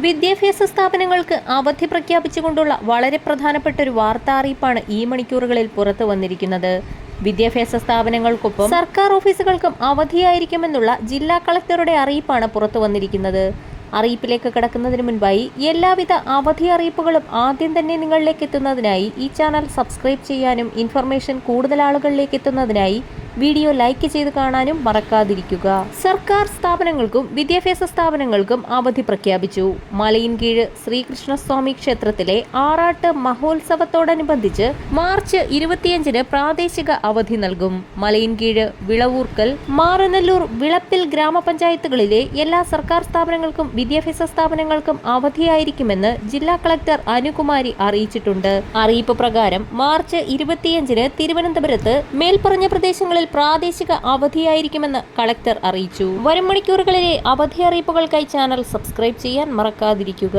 വിദ്യാഭ്യാസ സ്ഥാപനങ്ങൾക്ക് അവധി പ്രഖ്യാപിച്ചുകൊണ്ടുള്ള വളരെ പ്രധാനപ്പെട്ട ഒരു വാർത്താ അറിയിപ്പാണ് ഈ മണിക്കൂറുകളിൽ പുറത്തു വന്നിരിക്കുന്നത്. വിദ്യാഭ്യാസ സ്ഥാപനങ്ങൾക്കൊപ്പം സർക്കാർ ഓഫീസുകൾക്കും അവധിയായിരിക്കുമെന്നുള്ള ജില്ലാ കളക്ടറുടെ അറിയിപ്പാണ് പുറത്തു വന്നിരിക്കുന്നത്. അറിയിപ്പിലേക്ക് കടക്കുന്നതിന് മുൻപായി എല്ലാവിധ അവധി അറിയിപ്പുകളും ആദ്യം തന്നെ നിങ്ങളിലേക്ക് എത്തുന്നതിനായി ഈ ചാനൽ സബ്സ്ക്രൈബ് ചെയ്യാനും ഇൻഫർമേഷൻ കൂടുതൽ ആളുകളിലേക്ക് എത്തുന്നതിനായി വീഡിയോ ലൈക്ക് ചെയ്ത് കാണാനും മറക്കാതിരിക്കുക. സർക്കാർ സ്ഥാപനങ്ങൾക്കും വിദ്യാഭ്യാസ സ്ഥാപനങ്ങൾക്കും അവധി പ്രഖ്യാപിച്ചു. മലയിൻകീഴ് ശ്രീകൃഷ്ണസ്വാമി ക്ഷേത്രത്തിലെ ആറാട്ട് മഹോത്സവത്തോടനുബന്ധിച്ച് മാർച്ച് 25-ന് പ്രാദേശിക അവധി നൽകും. മലയിൻകീഴ്, വിളവൂർക്കൽ, മാറനല്ലൂർ, വിളപ്പിൽ ഗ്രാമപഞ്ചായത്തുകളിലെ എല്ലാ സർക്കാർ സ്ഥാപനങ്ങൾക്കും വിദ്യാഭ്യാസ സ്ഥാപനങ്ങൾക്കും അവധിയായിരിക്കുമെന്ന് ജില്ലാ കളക്ടർ അനുകുമാരി അറിയിച്ചിട്ടുണ്ട്. അറിയിപ്പ് പ്രകാരം മാർച്ച് 25-ന് തിരുവനന്തപുരത്ത് മേൽപ്പറഞ്ഞ പ്രദേശങ്ങളിൽ പ്രാദേശിക അവധിയായിരിക്കുമെന്ന് കളക്ടർ അറിയിച്ചു. വരും മണിക്കൂറുകളിലെ അവധി അറിയിപ്പുകൾക്കായി ചാനൽ സബ്സ്ക്രൈബ് ചെയ്യാൻ മറക്കാതിരിക്കുക.